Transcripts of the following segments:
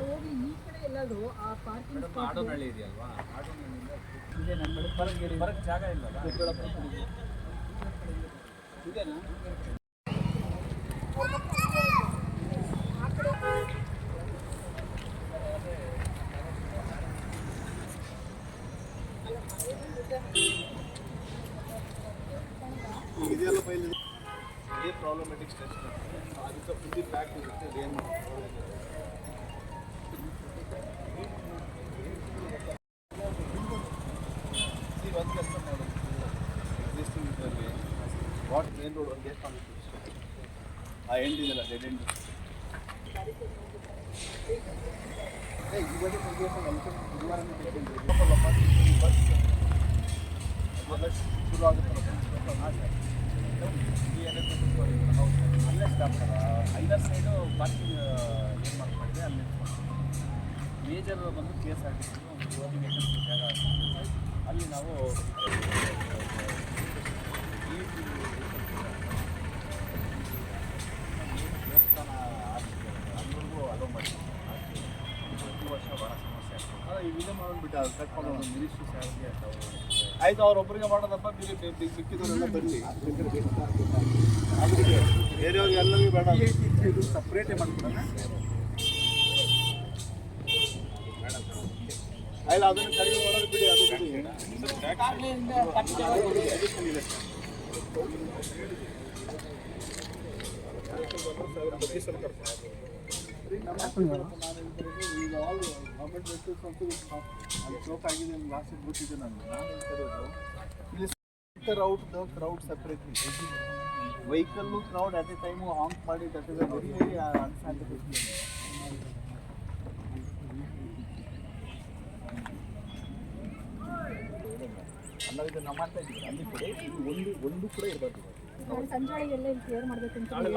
ಹೋಗಿ ಈ ಕಡೆ ಎಲ್ಲಾದರೂ ಆ ಪಾರ್ಕಿಂಗ್ ಆಟೋನಳ್ಳಿ ಇದೆಯಲ್ವಾ, ಆಟೋನಳ್ಳಿಯಿಂದ ಇದೆ ನಮ್ಮ ಬರಕ್ಕೆ ಜಾಗ ಇಲ್ಲ. ಇದೇನಾ ಇದೆಲ್ಲ ಫೈಲ್ ಇದೆ. ಇದೇ ಪ್ರಾಬ್ಲಮೆಟಿಕ್ ಸ್ಟೇಷನ್ ಅದಕ್ಕೆ ಫುಲ್ಲಿ ಪ್ಯಾಕ್ ಇರುತ್ತೆ. ಏನು ಒಂದು ಕೆಲಸ ಮಾಡೋದು ಎಕ್ಸಿಸ್ಟಿಂಗ್ ಇದರಲ್ಲಿ ವಾಟ್ ಮೇನ್ ರೋಡ್ ಒಂದು ಗೇಟ್ ಕಾಣಿಸ್ತು ಆ ಎಂಡ್ ಇದೆಯಲ್ಲ ಡೆಡ್ ಎಂಡ್ ಇವಾಗ ಶುರು ಆಗುತ್ತೆ. ಅಲ್ಲೇ ಸ್ಟಾಪ್ ಐದರ್ ಸೈಡು ಪಾರ್ಕಿಂಗ್ ಏನು ಮಾಡ್ಕೊಂಡಿದೆ ಅಲ್ಲಿ ಮೇಜರ್ ಬಂದು K S R T C ಒಂದು ಜಾಗ ಅಲ್ಲಿ ನಾವು ದೇವಸ್ಥಾನ ಅಲ್ಲಿವರೆಗೂ ಅಲೋ ಮಾಡಿ ಪ್ರತಿ ವರ್ಷ ಭಾಳ ಸಮಸ್ಯೆ ಆಗ್ತದೆ. ಇದೇ ಮಾಡೋದ್ಬಿಟ್ಟು ಅದು ಕಟ್ಕೊಂಡು ಮಿನಿಸ್ಟ್ರಿ ಸ್ಯಾಲರಿ ಆಗ್ತಾವೆ. ಆಯಿತು ಅವ್ರೊಬ್ಬರಿಗೆ ಮಾಡೋದಪ್ಪ, ಮಿಕ್ಕಿದವರೆಲ್ಲ ಬರಲಿ. ಬೇರೆಯವ್ರಿಗೆ ಎಲ್ಲರಿಗೂ ಬೇಡ, ಇದು ಸಪ್ರೇಟೇ ಮಾಡ್ಬಿಡೋಣ. ಇಲ್ಲ ಅದನ್ನು ಕಡಿಮೆ ಮಾಡೋದು ಬಿಡಿ, ಅದು ಈಗ ಆಲ್ ಗೌರ್ಮೆಂಟ್ ವೆಹಿಕಲ್ಸ್ ಅಂತೂ ಅಲ್ಲಿ ಚೋಕ್ ಆಗಿದೆ. ಲಾಸ್ಟ್ ಗೊತ್ತಿದೆ ನಾನು ಇಲ್ಲಿ out the crowd separately. Vehicle crowd at a time on ಮಾಡಿ that is a very very unscientific. ಅಲ್ಲ ಇದು ನಾವು ಮಾಡ್ತಾ ಇದ್ದೀವಿ ಅಲ್ಲಿ ಕಡೆ ಒಂದು ಕೂಡ ಇರಬಾರ್ದು. ಸಂಜೆಗೆಲ್ಲ ಇಲ್ಲಿ ಕ್ಲಿಯರ್ ಮಾಡಬೇಕು ಅಂತ ಬೇಡ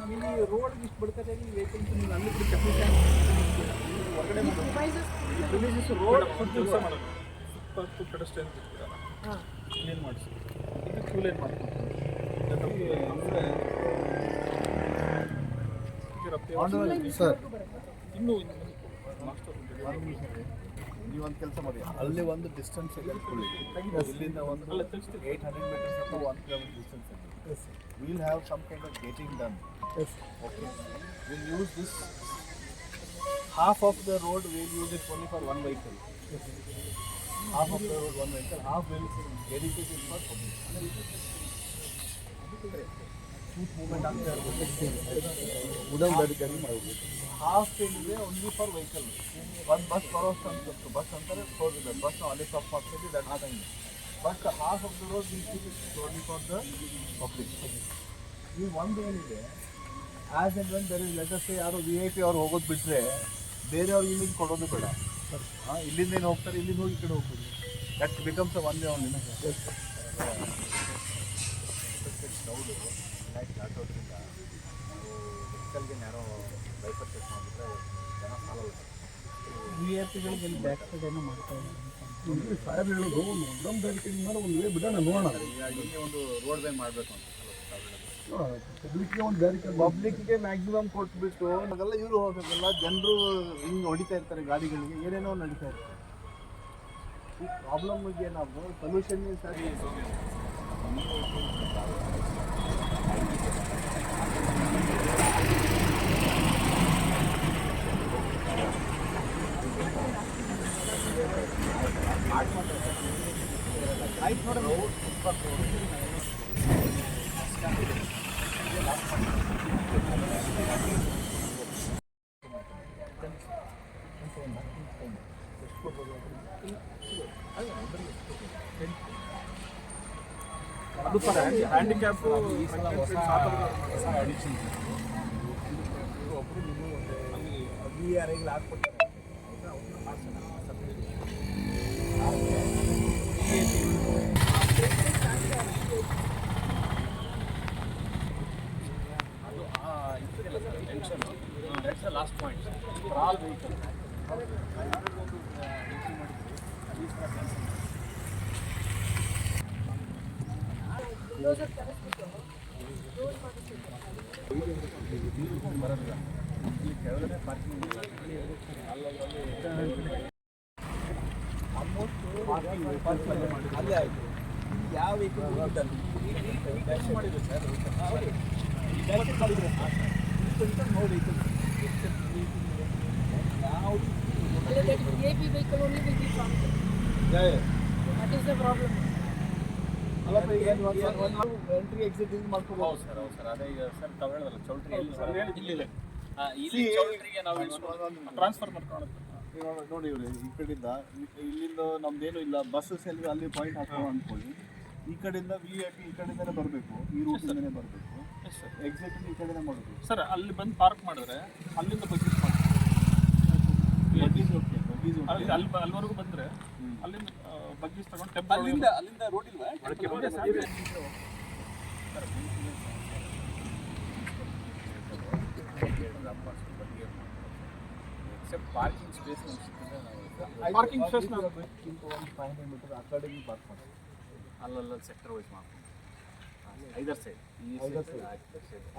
ನಮಗೆ ರೋಡ್ ಇಷ್ಟು ಬಡ್ಕತೆ ವೆಹಿಕಲ್ಸ್ ನೀವು ಅಲ್ಲಿ ಹೊರಗಡೆ ರೋಡ್ ಕೆಲಸ ಮಾಡೋದು ಫುಟ್ಪಾತ್ ಪೆಡೆಸ್ಟ್ರಿಯನ್ ಕ್ಲೀನ್ ಮಾಡಿಸಿ ಇದು ಕ್ಯೂ ಲೈನ್ ಮಾಡ್ತೀವಿ. ಸರ್ ಇನ್ನೂ ನೀವೊಂದು ಕೆಲಸ ಮಾಡಿ, ಅಲ್ಲಿ ಒಂದು ಡಿಸ್ಟೆನ್ಸ್ ಇದೆ ಇಟ್ಕೊಳ್ಳಿ. ಇಲ್ಲಿಂದ ಒಂದು 800 meters ಅಥವಾ 1 kilometer ಡಿಸ್ಟೆನ್ಸ್ ಇದೆ. We'll have some kind of gating done. Yes. Okay. We'll use this half of the road. We'll use it only for one vehicle. Yes. Half of the road one vehicle. Half will dedicate it for public. Shoot movement ಆಗ್ತಾ ಇರುತ್ತೆ. Wooden barricading ಮಾಡಬೇಕು. Half ಏನಿದೆ only for vehicle. ಒಂದು bus ಬರೋಷ್ಟು ಅಂತ bus ಅಂತಾರೆ 4 wheeler bus ಅಲ್ಲಿ stop ಮಾಡ್ತೀವಿ. ದಟ್ ಆದಂಗೆ but half of the road will keep it only for the public. ಈ ಒಂದು ಏನಿದೆ as and when there is let's ಯಾರು VIP ಅವ್ರು ಹೋಗೋದು ಬಿಟ್ಟರೆ ಬೇರೆಯವ್ರಿಗೆ ಇಲ್ಲಿಂದ ಕೊಡೋದು ಬೇಡ. ಇಲ್ಲಿಂದ ಏನು ಹೋಗ್ತಾರೆ, ಇಲ್ಲಿಂದ ಹೋಗಿ ಈ ಕಡೆ ಹೋಗ್ಬೋದು. ದಟ್ ಬಿಕಮ್ಸ್ ಒಂದೇ ಒಂದಿನ ಕ್ರೌಡು ದಾಟೋದ್ರಿಂದ ನಾವು ವೆಹಿಕಲ್ಗೆ ಯಾರೋ ಬೈಪರ್ಚೇಸ್ ಮಾಡಿಬಿಟ್ರೆ ಜನ ಸಾಲಲ್ಲ. VIP ಗಳಿಗೆ ಬ್ಯಾಕ್ ಸೈಡ್ ಏನೋ ಮಾಡ್ತಾ ಇದ್ದಾರೆ ಸಾಹೇಬ್ ಹೇಳೋದು ಒಂದು ಬ್ಯಾರಿಕೇಡಿಂಗ್ ಮಾಡಿ ಒಂದು ವೇ ಬಿಡೋಣ, ನೋಡೋಣ. ಹೀಗೆ ಒಂದು ರೋಡ್ ವೇ ಮಾಡಬೇಕು ಅಂತ ಪಬ್ಲಿಕ್ಗೆ ಒಂದು ಬ್ಯಾರಿಕೇಡ್, ಪಬ್ಲಿಕ್ಗೆ ಮ್ಯಾಕ್ಸಿಮಮ್ ಕೊಟ್ಬಿಟ್ಟು ಅದೆಲ್ಲ ಇವರು ಹೋಗೋದಲ್ಲ. ಜನರು ಹಿಂಗೆ ಹೊಡಿತಾ ಇರ್ತಾರೆ ಗಾಡಿಗಳಿಗೆ, ಏನೇನೋ ನಡೀತಾ ಇರ್ತಾರೆ. ಈ ಪ್ರಾಬ್ಲಮ್ಗೆ ಏನಾದ್ರು ಸೊಲ್ಯೂಷನ್ ಸರಿ ಆಯ್ತು ನೋಡೋಣ. ಅದು ಫಾರ್ ಹ್ಯಾಂಡಿಕ್ಯಾಪ್ ಅಡಿಕ್ಷನ್ ಒಬ್ಬರು ನೀವು VRIಗೆ ಹಾಕ್ಕೊಡ್ತಾರೆ. ಅದು tension. That's the last point for all vehicle. ಅಲ್ಲೇ ಆಯಿತು. ಯಾವ ವೆಹಿಕಲ್ ಮಾಡಿದ್ರು ಸರ್ ನೋಡಿ VIP vehicle only will be prompted. That is the problem. ಅಲ್ಲಪ್ಪ ಈಗ ಎಂಟ್ರಿ ಎಕ್ಸಿಟ್ ಇದು ಮಾಡ್ಕೋಬಹುದು. ಹೌದು ಸರ್, ಹೌದು ಸರ್. ಅದೇ ಈಗ ಸರ್ ತಾವು ಹೇಳಿದ್ರಲ್ಲ ಚೌಲ್ಟ್ರಿ ಎಲ್ಲಿ ಸರ್? ಇಲ್ಲಿ ಇಲ್ಲಿ ಚೌಲ್ಟ್ರಿಗೆ ನಾವು ಟ್ರಾನ್ಸ್ಫರ್ ಮಾಡ್ಕೊಳ್ಳೋದು. ನೋಡಿ ಇವ್ರೆ ಈ ಕಡೆಯಿಂದ ಇಲ್ಲಿಂದ ನಮ್ದೇನು ಇಲ್ಲ ಬಸ್ಸಸ್ ಎಲ್ಲಿ ಅಲ್ಲಿ ಪಾಯಿಂಟ್ ಹಾಕೋಣ ಅಂದ್ಕೊಳ್ಳಿ. ಈ ಕಡೆಯಿಂದ VIP ಈ ಕಡೆಯಿಂದನೇ ಬರಬೇಕು, ಈ ರೂಟಿಂದನೇ ಬರಬೇಕು. ಎಕ್ಸಿಟ್ ಈ ಕಡೆನೇ ಮಾಡಬೇಕು ಸರ್. ಅಲ್ಲಿ ಬಂದು ಪಾರ್ಕ್ ಮಾಡಿದ್ರೆ ಅಲ್ಲಿಂದ ಬಗ್ಗೀಸ್ ಮಾಡ್ತೀವಿ. ಅಲ್ಲಿವರೆಗೂ ಬಂದರೆ ಅಲ್ಲಿಂದ ಬಗ್ಗೀಸ್ ತಗೊಂಡು ಟೆಂಪಲ್ ಅಲ್ಲಿಂದ ರೋಡ್ ಇಲ್ವಾ? Except parking space parking space ನಾವು 500 ಮೀಟರ್ ಆ ಕಡೆ ಪಾರ್ಕ್ ಮಾಡಿ ಅಲ್ಲಲ್ಲ ಸೆಕ್ಟರ್ ವೈಸ್ ಮಾಡ್ಕೊಂಡು ಐದರ್ side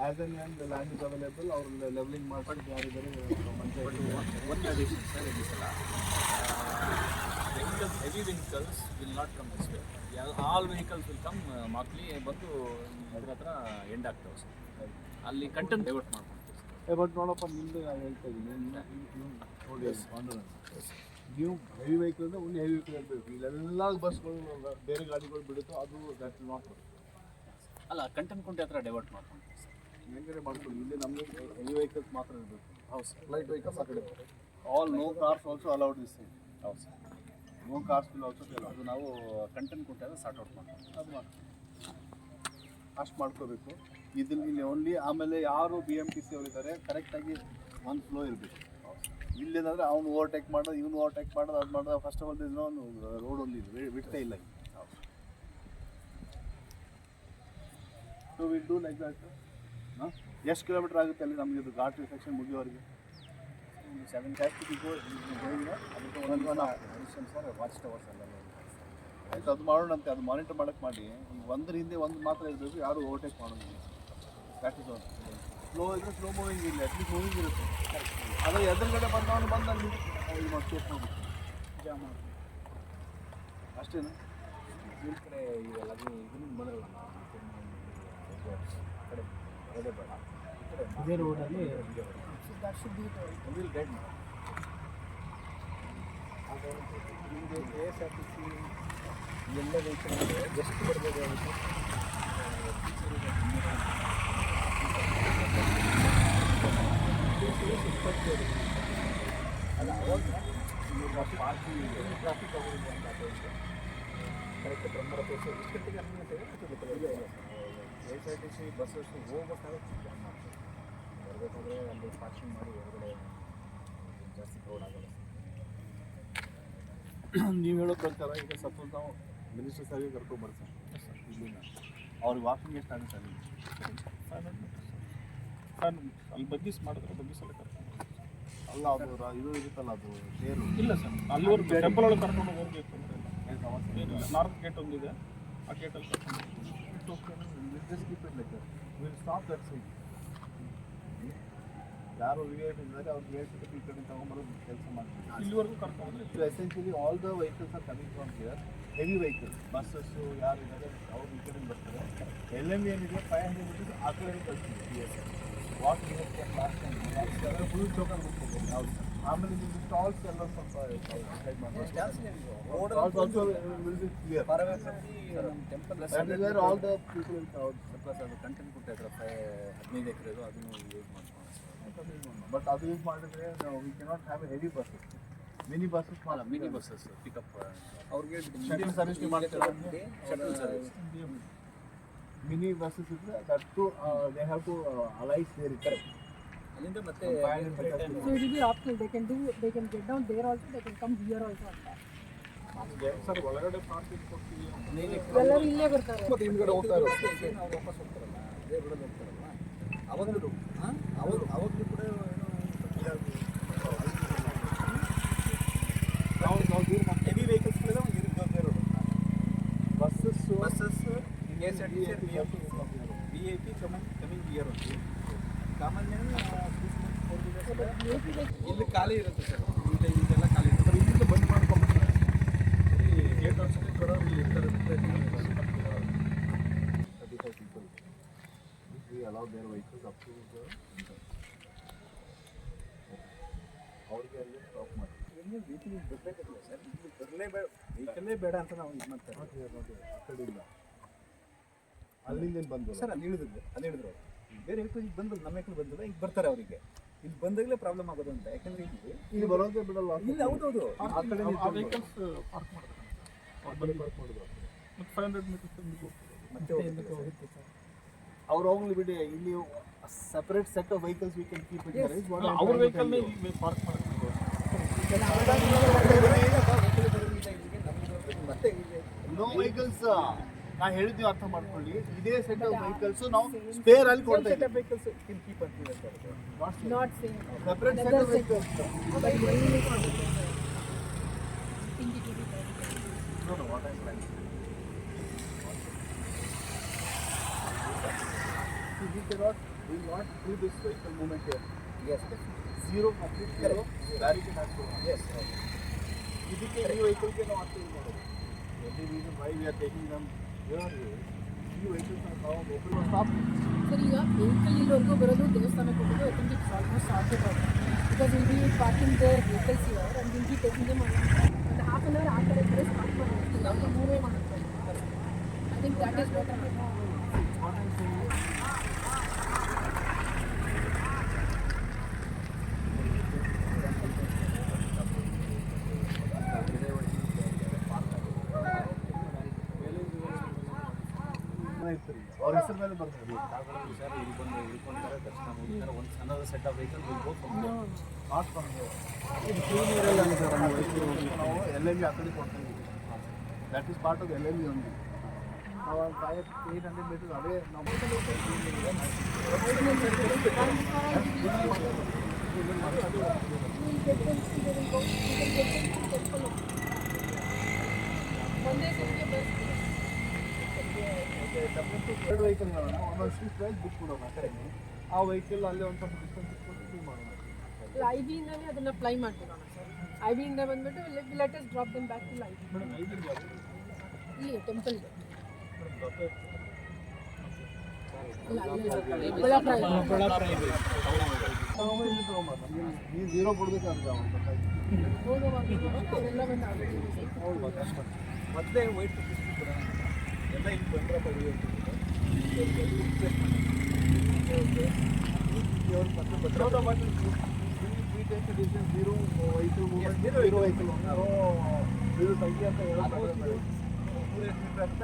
as N land is available ಅವ್ರು ಲೆವೆಲಿಂಗ್ ಮಾಡ್ಕೊಂಡು ಯಾರಿದ್ದಾರೆ one addition sir in this heavy vehicles will not come this way. All vehicles will come Makli ಬಂದು ಇದ್ರ ಹತ್ರ ಎಂಡ್ ಆಗ್ತವೆ ಸರ್. ಅಲ್ಲಿ ಕಂಟೆಂಟ್ ಡೈವರ್ಟ್ ಮಾಡ್ಕೊಳ್ತೀವಿ. ಬಟ್ ನೋಡಪ್ಪ ನಿಮ್ಮದು ನಾನು ಹೇಳ್ತಾ ಇದ್ದೀನಿ ನೋಡಿ ನೀವು ಹೆವಿ ವೆಹಿಕಲ್ ಅಂದರೆ ಒಂದು ಹೆವಿ ವೆಹಿಕಲ್ ಇರಬೇಕು. ಇಲ್ಲೆಲ್ಲ ಬಸ್ಗಳು ಬೇರೆ ಗಾಡಿಗಳು ಬಿಡುತ್ತೋ ಅದು ದಟ್ ವಿಲ್ ನಾಟ್ ವರ್ಕ್. ಅಲ್ಲ ಕಂಟೆಂಟ್ ಕುಂಟೆ ಹತ್ರ ಡೈವರ್ಟ್ ಮಾಡ್ಕೊಳ್ತೀವಿ ಸರ್. ಹೆಂಗಾರೆ ಮಾಡ್ಕೊಳ್ಳಿ. ಇಲ್ಲಿ ನಮಗೆ ಹೆವಿ ವೆಹಿಕಲ್ಸ್ ಮಾತ್ರ ಇರಬೇಕು. ಹೌದು ಸರ್. ಲೈಟ್ ವೆಹಿಕಲ್ಸ್ ಆ ಕಡೆ all no cars also allowed this side. ಹೌದು sir. No cars will also allowed. ಅದು ನಾವು ಕಂಟೆಂಟ್ ಕುಂಟೆ ಹತ್ರ ಸಾರ್ಟ್ ಔಟ್ ಮಾಡ್ತೀವಿ. ಅದು ಮಾಡ್ತೀವಿ. ಅಷ್ಟು ಮಾಡ್ಕೋಬೇಕು. ಇಲ್ಲಿ ಓನ್ಲಿ ಆಮೇಲೆ ಯಾರು BMTC ಅವರಿದ್ದಾರೆ ಕರೆಕ್ಟಾಗಿ ಒಂದು ಫ್ಲೋ ಇರಬೇಕು. ಇಲ್ಲೇನಂದರೆ ಅವ್ನು ಓವರ್ಟೇಕ್ ಮಾಡೋದು, ಇವನು ಓವರ್ಟೇಕ್ ಮಾಡೋದು, ಅದು ಮಾಡೋದು. ಫಸ್ಟ್ ಆಫ್ ಆಲ್ ದಿನ ಒಂದು ರೋಡ್ ಒಂದು ಇದೆ, ಬಿಡ್ತಾ ಇಲ್ಲ. So will do like that. ಎಷ್ಟು ಕಿಲೋಮೀಟ್ರ್ ಆಗುತ್ತೆ ಅಲ್ಲಿ ನಮಗೆ ಇದು ಘಾಟ್ ಸೆಕ್ಷನ್ ಮುಗಿಯೋವರೆಗೆ? 7 ಟ್ಯಾಕ್ಸಿ ಅದಕ್ಕೆ ಒಂದು ಸರ್ ವಾಚ್ ಟವರ್ಸ್ ಎಲ್ಲ ಆಯ್ತು, ಅದು ಮಾಡೋಣಂತೆ. ಅದು ಮಾನಿಟರ್ ಮಾಡೋಕ್ಕೆ ಮಾಡಿ. ಈಗ ಒಂದ್ರ ಹಿಂದೆ ಒಂದು ಮಾತ್ರ ಇರಬೇಕು, ಯಾರು ಓವರ್ಟೇಕ್ ಮಾಡೋದು. That is all. ಸ್ಲೋ ಇದ್ರೆ ಸ್ಲೋ ಮೂವಿಂಗ್ ಇಲ್ಲ, ಅಟ್ಲೀಸ್ಟ್ ಮೂವಿಂಗ್ ಇರುತ್ತೆ. ಅದೇ ಎದುರುಗಡೆ ಬಂದವನು ಬಂದು ಅಲ್ಲಿ ಇದು ಮಾಡಿ ಚೇಕ್ ಮಾಡಬೇಕು, ಜಾಮ್ ಮಾಡಿ ಅಷ್ಟೇನು. ಈ ಕಡೆ ಇವೆಲ್ಲ ಇದನ್ನು ಬಂದ್ರಲ್ಲ ಕಡೆ ಅದೇ ಬೇಡ ಈ ಕಡೆ ಇದೇ ರೋಡಲ್ಲಿ that should be the will guide ನಿಮಗೆ KSRTC ಎಲ್ಲ ವೆಹಿಕಲ್ ಎಷ್ಟು ಬರ್ಬೋದು ಆಗುತ್ತೆ? ಅಲ್ಲ ಅವಾಗ ಪಾರ್ಕಿಂಗ್ ಟ್ರಾಫಿಕ್ ಆಗೋದು ಅಂತ ಕರೆಕ್ಟ್ ಪ್ರಮಾಣ ಪ್ಲೇಸ್ ಇಷ್ಟೊತ್ತಿಗೆ KSRTC ಬಸ್ಸಸ್ ಹೋಗ್ಬೇಕಾದ್ರೆ ಜಾಮ್ ಮಾಡ್ತೀವಿ. ಬರಬೇಕಾದ್ರೆ ಅಲ್ಲಿ ಪಾರ್ಕಿಂಗ್ ಮಾಡಿ ಹೊರಗಡೆ ಜಾಸ್ತಿ ಕ್ರೌಡ್ ಆಗೋಲ್ಲ. ನೀವು ಹೇಳೋ ಪ್ರಕಾರ ಈಗ ಸಪೋಸ್ ನಾವು ಮಿನಿಸ್ಟರ್ ಸಾರಿಗೆ ಕರ್ಕೊಂಡ್ಬರ್ತೀವಿ ಇಲ್ಲಿಂದ, ಅವ್ರಿಗೆ ವಾಕಿಂಗ್ ಎಷ್ಟು ಆಗುತ್ತೆ ಅಲ್ಲಿ? 500 ಮೀಟರ್ಸ್ ಸರ್. ಅಲ್ಲಿ ಬಗ್ಗೀಸ್ ಮಾಡಿದ್ರೆ ಬಗ್ಗೀಸಲ್ಲಿ ಕರ್ಕೊಂಡು ಅಲ್ಲ ಅದು ಇದು ಇರುತ್ತಲ್ಲ ಅದು ತೇರು. ಇಲ್ಲ ಸರ್, ಅಲ್ಲಿವರೆಗೂ ಟೆಂಪಲ್ ಒಳಗೆ ಕರ್ಕೊಂಡು ಹೋಗೋರಿಗೆ ಏನಿಲ್ಲ. ನಾರ್ತ್ ಗೇಟ್ ಒಂದಿದೆ, ಆ ಗೇಟಲ್ಲಿ ಕರ್ಕೊಂಡು ವಿಲ್ ಸ್ಟಾಪ್ ದಟ್ ಸೈಡ್. ಯಾರು VIP ಇದ್ದಾರೆ ಅವ್ರು VIP ಈ ಕಡೆ ತಗೊಂಡ್ಬರೋದು ಕೆಲಸ ಮಾಡ್ತೀವಿ. ಇಲ್ಲಿವರೆಗೂ ಕರ್ಕೊಂಡು so essentially all the vehicles are coming from here. Heavy vehicles buses ಯಾರು ಇದ್ದಾರೆ ಅವ್ರು ಈ ಕಡೆ ಬರ್ತಾರೆ. LMV ಏನಿದೆ 500 ಮೀಟರ್ಸ್ ಆ ಕಡೆ ಕಳಿಸ್ತೀವಿ. What last time full token ಕೊಡ್ತೀವಿ. ಹೌದು. ಆಮೇಲೆ ನಿಮಗೆ ಸ್ಟಾಲ್ಸ್ ಎಲ್ಲ ಸ್ವಲ್ಪ ಸೈಡ್ ಮಾಡಿ temple all the people plus ಅದು ಕಂಟೆಂಟ್ ಕೊಟ್ಟೆ ಹತ್ರ 15 ಎಕರೆದು ಅದನ್ನು ಯೂಸ್ ಮಾಡ್ಕೊಂಡು. ಬಟ್ ಅದು ಯೂಸ್ ಮಾಡಿದ್ರೆ ನಾವು we cannot have heavy buses, mini buses ಅಲ್ಲ ಮಿನಿ ಬಸ್ಸಸ್ ಪಿಕಪ್ ಅವ್ರಿಗೆ ಶಟಲ್ ಸರ್ವಿಸ್ ಮಾಡ್ತಾರೆ. ಶಟಲ್ ಸರ್ವಿಸ್ ಮಿನಿ ಬಸ್ಸಸ್ ಇದ್ರೆ that to they have to alight there correct. ಅಲ್ಲಿಂದ ಮತ್ತೆ so it will be optional. They can get down there also, they can come here also ಅಂತ. Sir ಒಳಗಡೆ parking ಕೊಡ್ತೀವಿ. ಎಲ್ಲರೂ ಇಲ್ಲೇ ಬರ್ತಾರೆ. ಮತ್ತೆ ಹಿಂದ್ಗಡೆ ಹೋಗ್ತಾ ಇರೋದು ನಾವು ವಾಪಸ್ ಹೋಗ್ತಾರಲ್ಲ ಅದೇ ರೋಡಲ್ಲಿ ಹೋಗ್ತಾರಲ್ಲ ಅವಾಗಲೂ ಕೂಡ ಏನೋ ನಾವು ದೂರ ಮಾಡ್ತೀವಿ. ಹೆವಿ ವೆಹಿಕಲ್ಸ್ಗಳಿದೆ ಒಂದು ಬೇರೆ buses KSRTC VIP coming year ಒಂದು ಕಾಮನ್ ಇಲ್ಲಿ ಖಾಲಿ ಇರುತ್ತೆ ಸರ್. ಇದೆಲ್ಲ ಖಾಲಿ ಇರುತ್ತೆ. ಇಲ್ಲಿಂದ ಬಂದ್ ಮಾಡ್ಕೊಂಡ್ಬಿಡ್ತಾರೆ. ಇಲ್ಲಿ ಗೇಟ್ ಔಟ್ಸಲ್ಲಿ ಕೊಡೋರು ಇಲ್ಲಿ ಇರ್ತಾರೆ. 35 people. We allow their vehicles up to the ಅವ್ರಿಗೆ ಅಲ್ಲಿ ಸ್ಟಾಪ್ ಮಾಡಿ ವೆಹಿಕಲ್ ಬರಬೇಕಲ್ಲ ಸರ್. ಇದು ವೆಹಿಕಲ್ಲೇ ಬೇಡ ಅಂತ ನಾವು ಇದು ಮಾಡ್ತಾರೆ. ನೋಡಿ ಆ ಕಡೆ ಇಲ್ಲ ಅಲ್ಲಿಂದ ಬಂದು ಸರ್ ಅಲ್ಲಿ ಹೇಳಿದ್ರು ಬೇರೆ ವೆಹಿಕಲ್ ಈಗ ಬಂದು ನಮ್ಮ ವೆಹಿಕಲ್ ಬಂದಿಲ್ಲ ಈಗ ಬರ್ತಾರೆ ಅವರಿಗೆ. ಇಲ್ಲಿ ಬಂದಾಗಲೇ ಪ್ರಾಬ್ಲಮ್ ಆಗೋದು ಅಂತ. ಯಾಕಂದ್ರೆ ಇಲ್ಲಿ ಬರೋದೇ ಬಿಡಲ್ಲ. ಇಲ್ಲಿ ಹೌದೌದು ಆ ಕಡೆ ವೆಹಿಕಲ್ಸ್ ಪಾರ್ಕ್ ಮಾಡ್ತಾರೆ. ಪಾರ್ಕ್ ಮಾಡಿದ್ರು ಮತ್ತೆ 500 ಮೀಟರ್ಸ್ ಮತ್ತೆ ಅವ್ರು ಹೋಗ್ಲಿ ಬಿಡಿ. ಇಲ್ಲಿ separate set of vehicles we can keep it. ಅವ್ರ ವೆಹಿಕಲ್ ಪಾರ್ಕ್ ಮಾಡ್ತಾರೆ. ಮತ್ತೆ ನೋ ವೆಹಿಕಲ್ಸ್ ನಾ ಹೇಳಿದ್ವಿ ಅರ್ಥ ಮಾಡ್ಕೊಳ್ಳಿ. ಇದೇ ಸೆಟ್ ಆಫ್ ವೆಹಿಕಲ್ಸ್ ನಾವು ಸ್ಪೇರ್ ಅಲ್ಲಿ ಕೊಡ್ತಾ ಇದ್ದೀವಿ. ವೆಹಿಕಲ್ಸ್ ಕ್ಯಾನ್ ಕೀಪ್ ಅಂತ ಹೇಳ್ತಾರೆ. Not same. Separate set of vehicles. No, what I'm planning. We will not do this vehicle movement here. Yes, definitely. Zero, complete zero. Barricade has to. Yes. ಇದಕ್ಕೆ ಈ ವೆಹಿಕಲ್ಗೆ ನಾವು ಅರ್ಥ ಮಾಡೋದು. Only reason why we are taking them here is ಈ vehicles ನಾವು open stop. Sir ಈಗ vehicle ಇಲ್ಲಿವರೆಗೂ ಬರೋದು ದೇವಸ್ಥಾನಕ್ಕೆ ಹೋಗೋದು I think it's almost sorted out because will be parking their vehicles here and will be taking them ಒಂದು half an hour ಆ ಕಡೆ ಸ್ಟಾರ್ಟ್ ಮಾಡೋದು ನಾವು ಮೂವೇ ಮಾಡುತ್ತೆ. I think that is better. ಅವ್ರ ಹೆಸರು ಮೇಲೆ ಬರ್ತಾರೆ. ಸರ್ ಇಲ್ಲಿ ಬಂದು ಇಳ್ಕೊಂತಾರೆ, ದರ್ಶನ ಮುಗಿತಾರೆ. ಒಂದು ಸಣ್ಣದ ಸೆಟ್ ಆಫ್ ವೆಹಿಕಲ್ ಇದು ಕ್ಲೀನ್ ಇರಲ್ಲ ಸರ್. ನಮ್ಮ ವೆಹಿಕಲ್ ನಾವು LME ಆ ಕಡೆ ಕೊಡ್ತಾ ಇದ್ದೀವಿ. That is part of LME ಒಂದು. ನಾವು 800 ಮೀಟರ್ ಅದೇ ನಾವು ಒಂದೇ ಸರಿಗೆ ಬಸ್ ಎರಡು ವೆಹಿಕಲ್ಗಳನ್ನ ಒಂದೊಂದು ಸೀಟ್ ವೈಸ್ ಬುಕ್ ಕೊಡೋಣ ಆ ಕಡೆ. ಆ ವೆಹಿಕಲ್ ಅಲ್ಲಿ ಒಂದು ಸ್ವಲ್ಪ ಡಿಸ್ಟೆನ್ಸ್ ಇಟ್ಕೊಂಡು ಫ್ರೀ ಮಾಡೋಣ. ಐಬಿಯಿಂದಲೇ ಅದನ್ನು ಫ್ಲೈ ಮಾಡ್ಬಿಡೋಣ ಸರ್. ಐಬಿಯಿಂದ ಬಂದ್ಬಿಟ್ಟು let's drop them back to live madam ಇಲ್ಲಿ ಟೆಂಪಲ್ಗೆ. ನೀವು ಜೀರೋ ಕೊಡ್ಬೇಕಂತ ಮೊದಲೇ ವೈಟ್ ಎಲ್ಲ ಇಲ್ಲಿ ಬಂದ್ರೆ zero vehicle movement zero vehicle ಇದು ಸಂಖ್ಯೆ ಅಂತ ಹೇಳೋದು ಮೀಟರ್ ಅಂತ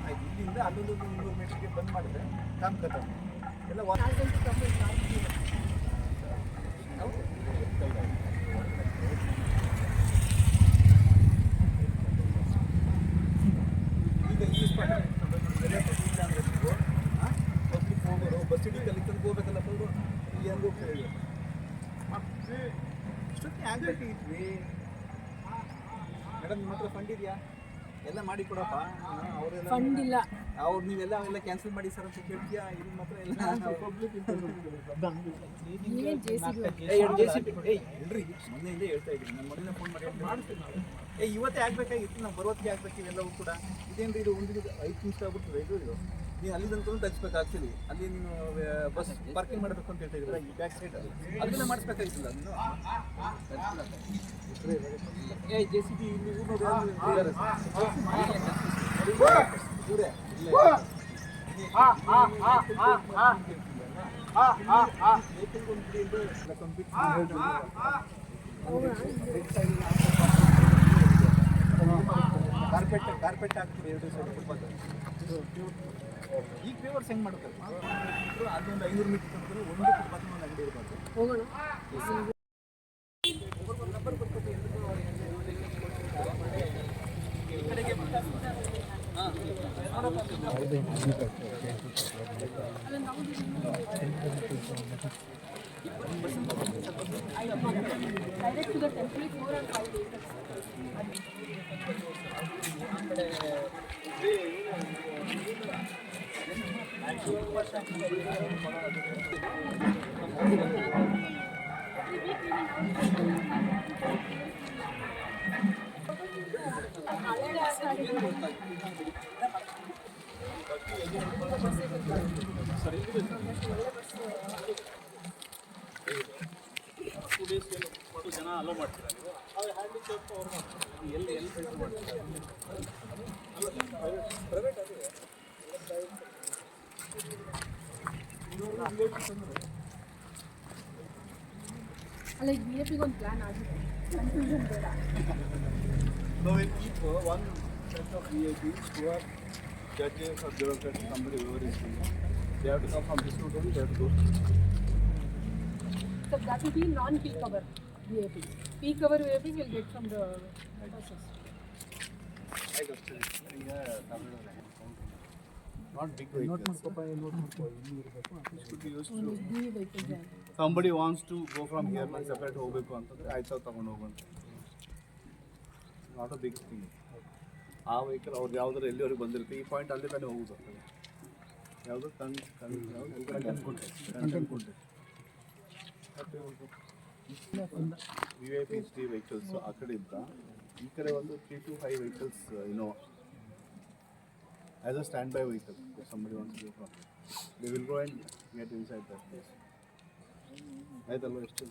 ಆಯ್ತು. ಇಲ್ಲಿಂದ ಅಲ್ಲೊಂದು 300 ಮೀಟರ್ಗೆ ಬಂದ್ ಮಾಡಿದ್ರೆ ಕಾಮ್ ಕಥೆ ಎಲ್ಲ ಈಗ ಈ ಸ್ಪಾಟ್ ಅಂದರೆ ಪಬ್ಲಿಕ್ ಹೋಗೋರು ಬಸ್ ಸಿಟಿ ಕಲಿತಂದು ಹೋಗ್ಬೇಕಲ್ಲ ಅವರು ಇಲ್ಲಿ ಹೆಂಗೆ ಹೋಗ್ತಾರೆ ಹೇಳಿ. ಇಷ್ಟೊತ್ತಿಗೆ ಆಗ್ಬೇಕು ಇದ್ವಿ ಮೇಡಮ್. ನಿಮ್ಮ ಹತ್ರ ಫಂಡ್ ಇದೆಯಾ? ಎಲ್ಲ ಮಾಡಿ ಕೊಡಪ್ಪ. ಅವರೆಲ್ಲ ಫಂಡ್ ಇಲ್ಲ. ಅವ್ರು ನೀವೆಲ್ಲ ಅವೆಲ್ಲ ಕ್ಯಾನ್ಸಲ್ ಮಾಡಿ ಸರ್ ಅಂತ ಕೇಳ್ತೀಯಾ? ಇಲ್ಲಿ ಮಾತ್ರ ಎಲ್ಲ ಪಬ್ಲಿಕ್ ಎಲ್ರಿ ಮೊನ್ನೆಯಿಂದ ಹೇಳ್ತಾ ಇದ್ದೀನಿ. ನಾನು ಮೊನ್ನೆ ಫೋನ್ ಮಾಡಿ ಇವತ್ತೇ ಆಗ್ಬೇಕಾಗಿತ್ತು. ನಾವು ಬರೋತ್ತಿಗೆ ಆಗ್ಬೇಕು ಇವೆಲ್ಲವೂ ಕೂಡ. ಇದೇನ್ರಿ ಇದು ಒಂದು 5 ನಿಮಿಷ ಆಗ್ಬಿಡ್ತದೆ. ಇದು ನೀವು ಅಲ್ಲಿ ತನಕ ತಗ್ಸ್ಬೇಕು. ಆ್ಯಕ್ಚುಲಿ ಅಲ್ಲಿ ನೀನು ಬಸ್ ಪಾರ್ಕಿಂಗ್ ಮಾಡಬೇಕು ಅಂತ ಹೇಳ್ತಾ ಇದ್ದೀರ ಈ ಬ್ಯಾಕ್ ಸೈಡ್ ಅದನ್ನ ಮಾಡಿಸ್ಬೇಕಾಗಿತ್ತಿಲ್ಲ. ನೀನು JCB ಇಲ್ಲಿ ಕಾರ್ಪೆಟ್ ಹಾಕ್ತೀವಿ 2 ಸೈಡ್ ಫುಟ್ಪಾತ್. ಈಗ ಪೇವರ್ಸ್ ಹೆಂಗೆ ಮಾಡ್ತಾರೆ? ಅದೊಂದು 500 ಮೀಟರ್ ತನಕ ಒಂದು ಫುಟ್ಪಾತ್ ಒಂದು ಅಂಗಡಿ ಇರ್ಬೋದು. ಹೋಗೋಣ. ನಂಬರ್ ಬರ್ಕೊಟ್ಟು ಈ ಕಡೆಗೆ Direct to the temple is 4 and 5 vehicles. ಜನ ಅಲೋ ಮಾಡ್ತಾರೆ ಅವ್ರು ಹ್ಯಾಂಡಿಕ್ಯಾಪ್ ಅವ್ರು ಮಾಡ್ತಾರೆ ಎಲ್ಲಿ ಫಿಲ್ಟರ್ ಮಾಡ್ತಾರೆ ಪ್ರೈವೇಟ್ ಅಲ್ಲ ಈಗ BAPಗೆ ಒಂದು ಪ್ಲಾನ್ ಆಗಿದೆ, ಕನ್ಫ್ಯೂಷನ್ ಬೇಡ. So we'll keep one set of VIPs who are judges or bureaucrats, somebody whoever is doing. They have to come from this route only, they have to go. So that will be non-peak hour VAP. Peak hour VAP will get from the buses. Not big vehicles. This could be used to. The vehicles are. Somebody wants to go from here and separate ಹೋಗಬೇಕು ಅಂತಂದ್ರೆ ಆಯ್ತು ತಗೊಂಡು ಹೋಗುವಂತ. Not a big thing. ಆ vehicle ಅವ್ರು ಯಾವ್ದಾರು ಎಲ್ಲಿವರೆಗೆ ಬಂದಿರುತ್ತೆ ಈ ಪಾಯಿಂಟ್ ಅಲ್ಲಿ ತಾನೇ ಹೋಗುದು. ಯಾವುದು ಕಂಟೆಂಟ್ VIPs ವೆಹಿಕಲ್ಸ್ ಆ ಕಡೆ ಇದ್ದ ಈ ಕಡೆ ಒಂದು 3 to 5 vehicles Innova as a standby vehicle if somebody wants to go from there. They will go and get inside that place. ಆಯ್ತಲ್ವ ಎಷ್ಟು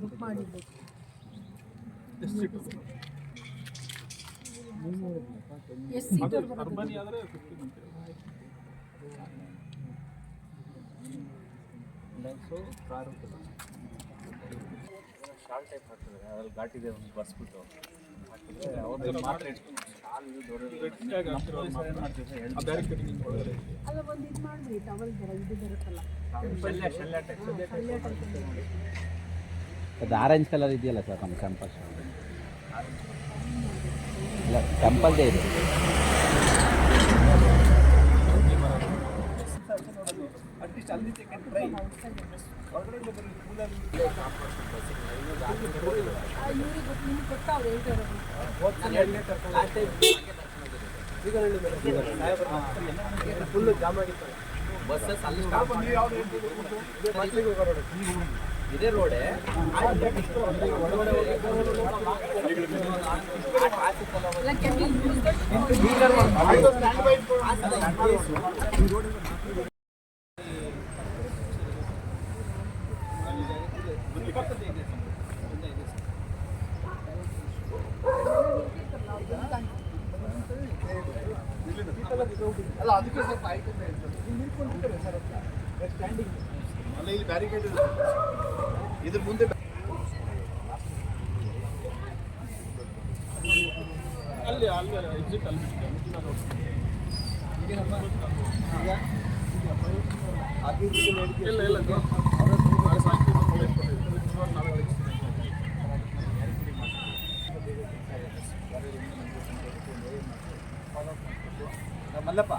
ಬುಕ್ ಮಾಡಿರ್ಬೇಕು. ಎಷ್ಟು ಸೀಟರ್ ಅರ್ಬನಿ ಆದರೆ 50 ಅಂತ ಸೊ ಕಾರು ಶಾರ್ಟ್ ಟೈಪ್ ಹಾಕ್ತಿದ್ದಾರೆ ಅದ್ರಲ್ಲಿ ಘಾಟಿದೆ ಒಂದು ಬರ್ಸ್ಬಿಟ್ಟು ಹಾಕಿದ್ರೆ ಅವ್ರದ್ದು ಮಾತ್ರ ಅಲ್ಲ ಒಂದು ಇದು ಮಾಡಿದ್ರಿ ಟವಲ್ ಬರ ಇದು ಬರುತ್ತಲ್ಲ ಶಲ್ಯ ಟೈಪ್ ಅದು ಆರೆಂಜ್ ಕಲರ್ ಇದೆಯಲ್ಲ ಸರ್ ನಮ್ಮ ಕ್ಯಾಂಪಸ್ ಇಲ್ಲ ಟೆಂಪಲ್ದೇ ಇದೆ ಅಟ್ಲೀಸ್ಟ್ ಅಲ್ಲಿ ಸೆಕೆಂಡ್ ಟ್ರೈ ಹೊರಗಡೆ ಬರೀ ಕೂಲಲ್ಲಿ ಇವ್ರಿಗೆ ನಿಮ್ಗೆ ಗೊತ್ತಾ ಅವ್ರು ಹೇಳ್ತಾರೆ ಫುಲ್ ಜಾಮ್ ಆಗಿತ್ತು ಬಸ್ಸಸ್ ಅಲ್ಲಿ ಮಕ್ಕಳಿಗೆ ಹೋಗೋರು ಇದೇ ರೋಡೇ like can we use that ಅಲ್ಲ ಅದಕ್ಕೆ ಸ್ವಲ್ಪ ಐಟಮ್ ನಿಂತ್ಕೊಂಡಿರ್ತಾರೆ ಸರ್ ಹತ್ರ ಸ್ಟ್ಯಾಂಡಿಂಗ್ ಅಲ್ಲ ಇಲ್ಲಿ ಬ್ಯಾರಿಕೇಡ್ ಇದ್ರ ಮುಂದೆ ಅಲ್ಲಿ ಎಕ್ಸಿಟ್ ಅಲ್ಲಿ ಇಲ್ಲ ಇಲ್ಲ Mallappa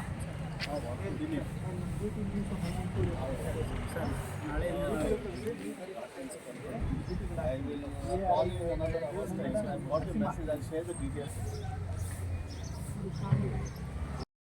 I will call you another hour. What the message? I'll share the details.